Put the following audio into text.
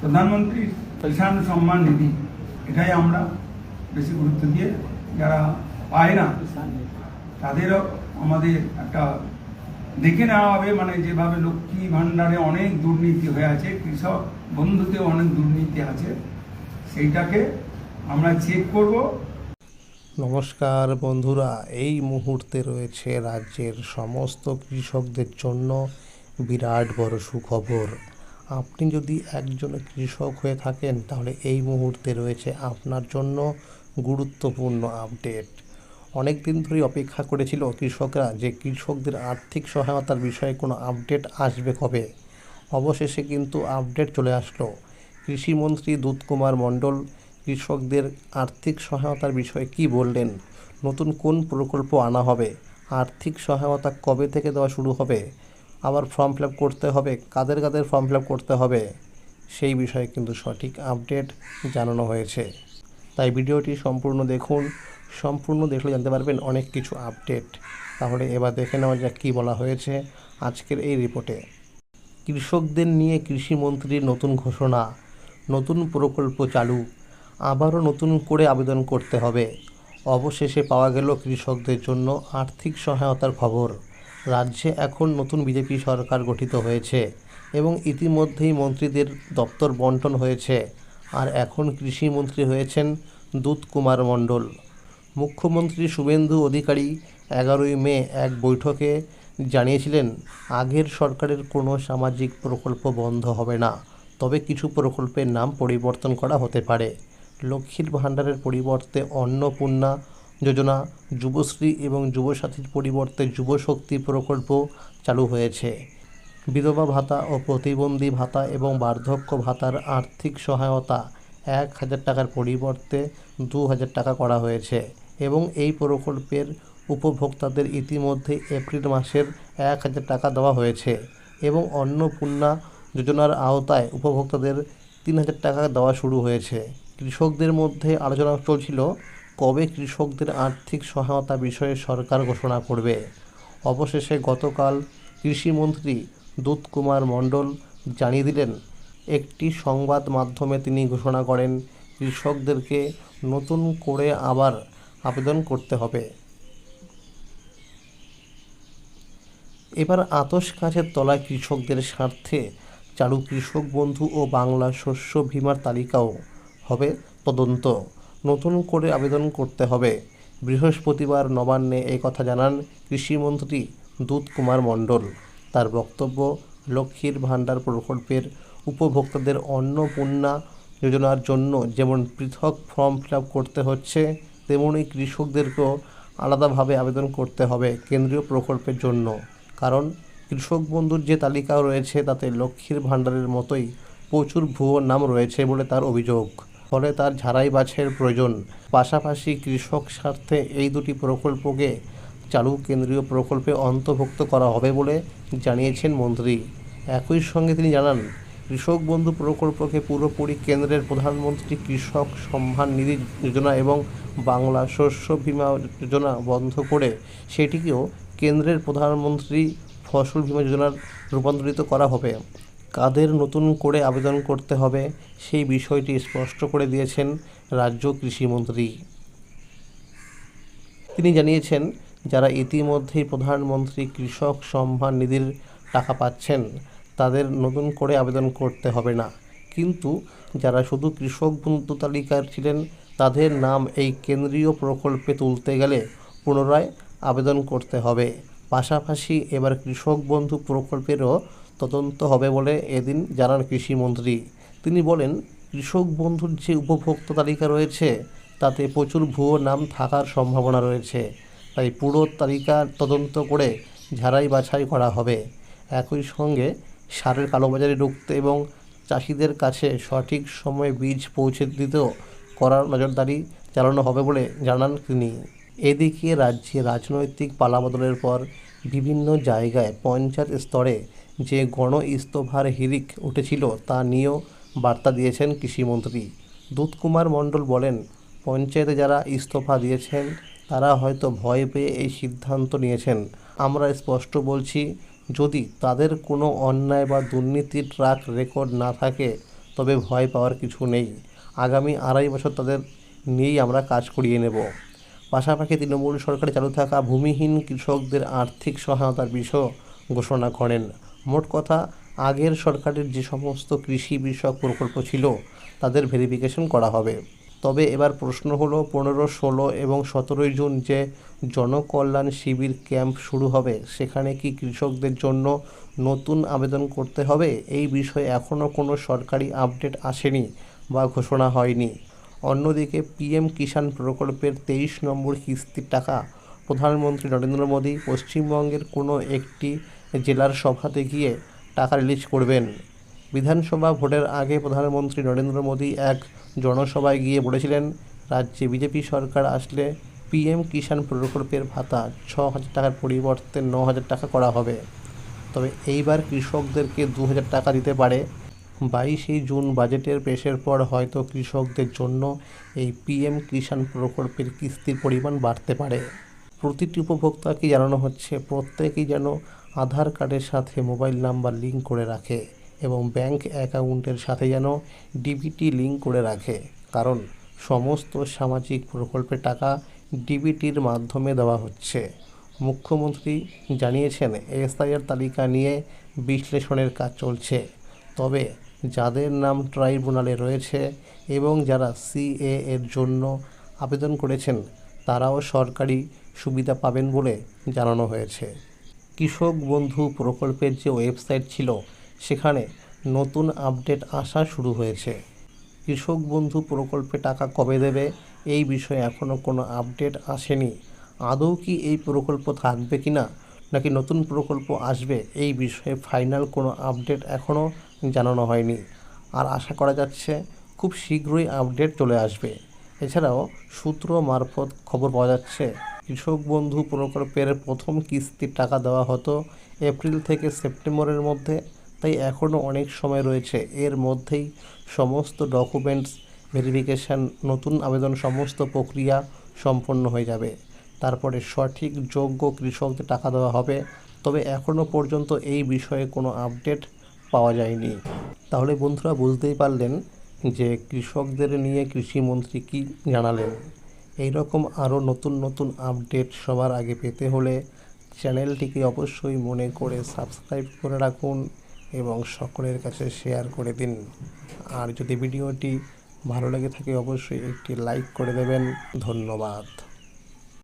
প্রধানমন্ত্রী কিষাণ সম্মান নিধি এটাই আমরা বেশি গুরুত্ব দিয়ে, যারা পায় না তাদেরও আমাদের একটা দেখে নেওয়া হবে। মানে যেভাবে লক্ষ্মী ভাণ্ডারে অনেক দুর্নীতি হয়ে আছে, কৃষক বন্ধুতেও অনেক দুর্নীতি আছে, সেইটাকে আমরা চেক করব। নমস্কার বন্ধুরা, এই মুহূর্তে রয়েছে রাজ্যের সমস্ত কৃষকদের জন্য বিরাট বড় সুখবর। আপনি যদি একজন কৃষক হয়ে থাকেন তাহলে এই মুহূর্তে রয়েছে আপনার জন্য গুরুত্বপূর্ণ আপডেট। অনেক দিন ধরেই অপেক্ষা করেছিল কৃষকরা যে কৃষকদের আর্থিক সহায়তার বিষয়ে কোনো আপডেট আসবে কবে। অবশেষে কিন্তু আপডেট চলে আসলো। কৃষিমন্ত্রী দুধকুমার মণ্ডল কৃষকদের আর্থিক সহায়তার বিষয়ে কি বললেন, নতুন কোন প্রকল্প আনা হবে, আর্থিক সহায়তা কবে থেকে দেওয়া শুরু হবে, আবার ফর্ম ফিল আপ করতে হবে, কাদের কাদের ফর্ম ফিল আপ করতে হবে, সেই বিষয়ে কিন্তু সঠিক আপডেট জানানো হয়েছে। তাই ভিডিওটি সম্পূর্ণ দেখুন, সম্পূর্ণ দেখলে জানতে পারবেন অনেক কিছু আপডেট। তাহলে এবার দেখে নেওয়া যাক কী বলা হয়েছে আজকের এই রিপোর্টে। কৃষকদের নিয়ে কৃষিমন্ত্রীর নতুন ঘোষণা, নতুন প্রকল্প চালু, আবারও নতুন করে আবেদন করতে হবে। অবশেষে পাওয়া গেল কৃষকদের জন্য আর্থিক সহায়তার খবর। রাজ্যে এখন নতুন বিজেপি সরকার গঠিত হয়েছে এবং ইতিমধ্যেই মন্ত্রীদের দপ্তর বন্টন হয়েছে। আর এখন কৃষিমন্ত্রী হয়েছেন দুধকুমার মণ্ডল। মুখ্যমন্ত্রী শুভেন্দু অধিকারী 11ই মে এক বৈঠকে জানিয়েছিলেন, আগের সরকারের কোনো সামাজিক প্রকল্প বন্ধ হবে না, তবে কিছু প্রকল্পের নাম পরিবর্তন করা হতে পারে। লক্ষ্মীর ভাণ্ডারের পরিবর্তে অন্নপূর্ণা যোজনা, যুবশ্রী এবং যুবসাথীর পরিবর্তে যুবশক্তি প্রকল্প চালু হয়েছে। বিধবা ভাতা ও প্রতিবন্ধী ভাতা এবং বার্ধক্য ভাতার আর্থিক সহায়তা 1,000 টাকার পরিবর্তে 2,000 টাকা করা হয়েছে এবং এই প্রকল্পের উপভোক্তাদের ইতিমধ্যে এপ্রিল মাসের 1,000 টাকা দেওয়া হয়েছে এবং অন্নপূর্ণা যোজনার আওতায় উপভোক্তাদের 3,000 টাকা দেওয়া শুরু হয়েছে। কৃষকদের মধ্যে আলোচনা চলছিল কবে কৃষকদের আর্থিক সহায়তা বিষয়ে সরকার ঘোষণা করবে। অবশেষে গতকাল কৃষিমন্ত্রী দুধকুমার মণ্ডল জানিয়ে দিলেন, একটি সংবাদ মাধ্যমে তিনি ঘোষণা করেন কৃষকদেরকে নতুন করে আবার আবেদন করতে হবে। এবার আতশ কাঁচের তলায় কৃষকদের স্বার্থে চালু কৃষক বন্ধু ও বাংলা শস্য বীমার তালিকাও হবে তদন্ত, নতুন করে আবেদন করতে হবে। বৃহস্পতিবার নবান্নে এই কথা জানান কৃষিমন্ত্রী দুধকুমার মণ্ডল। তার বক্তব্য, লক্ষ্মীর ভাণ্ডার প্রকল্পের উপভোক্তাদের অন্নপূর্ণা যোজনার জন্য যেমন পৃথক ফর্ম ফিল আপ করতে হচ্ছে, তেমনি কৃষকদেরকেও আলাদাভাবে আবেদন করতে হবে কেন্দ্রীয় প্রকল্পের জন্য। কারণ কৃষক বন্ধুর যে তালিকা রয়েছে তাতে লক্ষ্মীর ভাণ্ডারের মতোই প্রচুর ভুয়ো নাম রয়েছে বলে তার অভিযোগ। ফলে তার ঝাড়াই বাছাইয়ের প্রয়োজন। পাশাপাশি কৃষক স্বার্থে এই দুটি প্রকল্পকে চালু কেন্দ্রীয় প্রকল্পে অন্তর্ভুক্ত করা হবে বলে জানিয়েছেন মন্ত্রী। একই সঙ্গে তিনি জানান, কৃষক বন্ধু প্রকল্পকে পুরোপুরি কেন্দ্রের প্রধানমন্ত্রী কৃষক সম্মান নিধি যোজনা এবং বাংলা শস্য বীমা যোজনা বন্ধ করে সেটিকেও কেন্দ্রের প্রধানমন্ত্রী ফসল বীমা যোজনার রূপান্তরিত করা হবে। কাদের নতুন করে আবেদন করতে হবে সেই বিষয়টি স্পষ্ট করে দিয়েছেন রাজ্য কৃষিমন্ত্রী। তিনি জানিয়েছেন, যারা ইতিমধ্যেই প্রধানমন্ত্রী কৃষক সম্মান নিধির টাকা পাচ্ছেন তাদের নতুন করে আবেদন করতে হবে না, কিন্তু যারা শুধু কৃষক বন্ধু তালিকার ছিলেন তাদের নাম এই কেন্দ্রীয় প্রকল্পে তুলতে গেলে পুনরায় আবেদন করতে হবে। পাশাপাশি এবার কৃষক বন্ধু প্রকল্পেরও তদন্ত হবে বলে এদিন জানান কৃষিমন্ত্রী। তিনি বলেন, কৃষক বন্ধুর যে উপভোক্তা তালিকা রয়েছে তাতে প্রচুর ভুয়ো নাম থাকার সম্ভাবনা রয়েছে, তাই পুরো তালিকা তদন্ত করে ঝাড়াই বাছাই করা হবে। একই সঙ্গে সারের কালোবাজারি রুখতে এবং চাষিদের কাছে সঠিক সময়ে বীজ পৌঁছে দিতেও করার নজরদারি চালানো হবে বলে জানান তিনি। এদিকে রাজ্যে রাজনৈতিক পালাবদলের পর বিভিন্ন জায়গায় পঞ্চায়েত স্তরে যে গণ ইস্তফার হিড়িক উঠেছিল তা নিয়েও বার্তা দিয়েছেন কৃষিমন্ত্রী। দুধকুমার মণ্ডল বলেন, পঞ্চায়েতে যারা ইস্তফা দিয়েছেন তারা হয়তো ভয় পেয়ে এই সিদ্ধান্ত নিয়েছেন। আমরা স্পষ্ট বলছি, যদি তাদের কোনো অন্যায় বা দুর্নীতির ট্র্যাক রেকর্ড না থাকে তবে ভয় পাওয়ার কিছু নেই। আগামী 2.5 বছর তাদের নিয়েই আমরা কাজ করিয়ে নেব। পাশাপাশি তৃণমূল সরকারে চালু থাকা ভূমিহীন কৃষকদের আর্থিক সহায়তার বিষয় ঘোষণা করেন। মোট কথা, আগের সরকারের যে সমস্ত কৃষি বিষয়ক প্রকল্প ছিল তাদের ভেরিফিকেশন করা হবে। তবে এবার প্রশ্ন হলো, 15, 16 এবং 17 জুন যে জনকল্যাণ শিবির ক্যাম্প শুরু হবে, সেখানে কি কৃষকদের জন্য নতুন আবেদন করতে হবে? এই বিষয়ে এখনও কোনো সরকারি আপডেট আসেনি বা ঘোষণা হয়নি। অন্যদিকে পিএম কিষাণ প্রকল্পের 23 নম্বর কিস্তির টাকা প্রধানমন্ত্রী নরেন্দ্র মোদী পশ্চিমবঙ্গের কোনো একটি জেলার সভাতে গিয়ে টাকা রিলিজ করবেন। বিধানসভা ভোটের আগে প্রধানমন্ত্রী নরেন্দ্র মোদী এক জনসভায় গিয়ে বলেছিলেন, রাজ্যে বিজেপি সরকার আসলে পিএম কিষাণ প্রকল্পের ভাতা 6,000 টাকার পরিবর্তে 9,000 টাকা করা হবে। তবে এইবার কৃষকদেরকে 2,000 টাকা দিতে পারে। 22 জুন বাজেটের পেশের পর হয়তো কৃষকদের জন্য এই পিএম কিষাণ প্রকল্পের কিস্তির পরিমাণ বাড়তে পারে। প্রতিটি উপভোক্তাকে জানানো হচ্ছে, প্রত্যেকেই যেন আধার কার্ডের সাথে মোবাইল নাম্বার লিঙ্ক করে রাখে এবং ব্যাংক অ্যাকাউন্টের সাথে যেন ডিবিটি লিঙ্ক করে রাখে, কারণ সমস্ত সামাজিক প্রকল্পের টাকা ডিবিটির মাধ্যমে দেওয়া হচ্ছে। মুখ্যমন্ত্রী জানিয়েছেন, এসআইআর তালিকা নিয়ে বিশ্লেষণের কাজ চলছে। তবে যাদের নাম ট্রাইব্যুনালে রয়েছে এবং যারা সিএ এর জন্য আবেদন করেছেন, তারাও সরকারি সুবিধা পাবেন বলে জানানো হয়েছে। কৃষক বন্ধু প্রকল্পের যে ওয়েবসাইট ছিল, সেখানে নতুন আপডেট আসা শুরু হয়েছে। কৃষক বন্ধু প্রকল্পে টাকা কবে দেবে, এই বিষয়ে এখনও কোনো আপডেট আসেনি। আদৌ কি এই প্রকল্প থাকবে কিনা, নাকি নতুন প্রকল্প আসবে, এই বিষয়ে ফাইনাল কোনো আপডেট এখনও জানানো হয়নি। আর আশা করা যাচ্ছে খুব শীঘ্রই আপডেট চলে আসবে। এছাড়াও সূত্র মারফত খবর পাওয়া যাচ্ছে, কৃষক বন্ধু প্রকল্পের প্রথম কিস্তির টাকা দেওয়া হতো এপ্রিল থেকে সেপ্টেম্বরের মধ্যে, তাই এখনও অনেক সময় রয়েছে। এর মধ্যেই সমস্ত ডকুমেন্টস ভেরিফিকেশান, নতুন আবেদন, সমস্ত প্রক্রিয়া সম্পন্ন হয়ে যাবে। তারপরে সঠিক যোগ্য কৃষকদের টাকা দেওয়া হবে। তবে এখনও পর্যন্ত এই বিষয়ে কোনো আপডেট পাওয়া যায়নি। তাহলে বন্ধুরা, বুঝতেই পারলেন যে কৃষকদের নিয়ে কৃষিমন্ত্রী কী জানালেন। এই রকম আরও নতুন নতুন আপডেট সবার আগে পেতে হলে চ্যানেলটিকে অবশ্যই মনে করে সাবস্ক্রাইব করে রাখুন এবং সকলের কাছে শেয়ার করে দিন। আর যদি ভিডিওটি ভালো লেগে থাকে, অবশ্যই একটি লাইক করে দেবেন। ধন্যবাদ।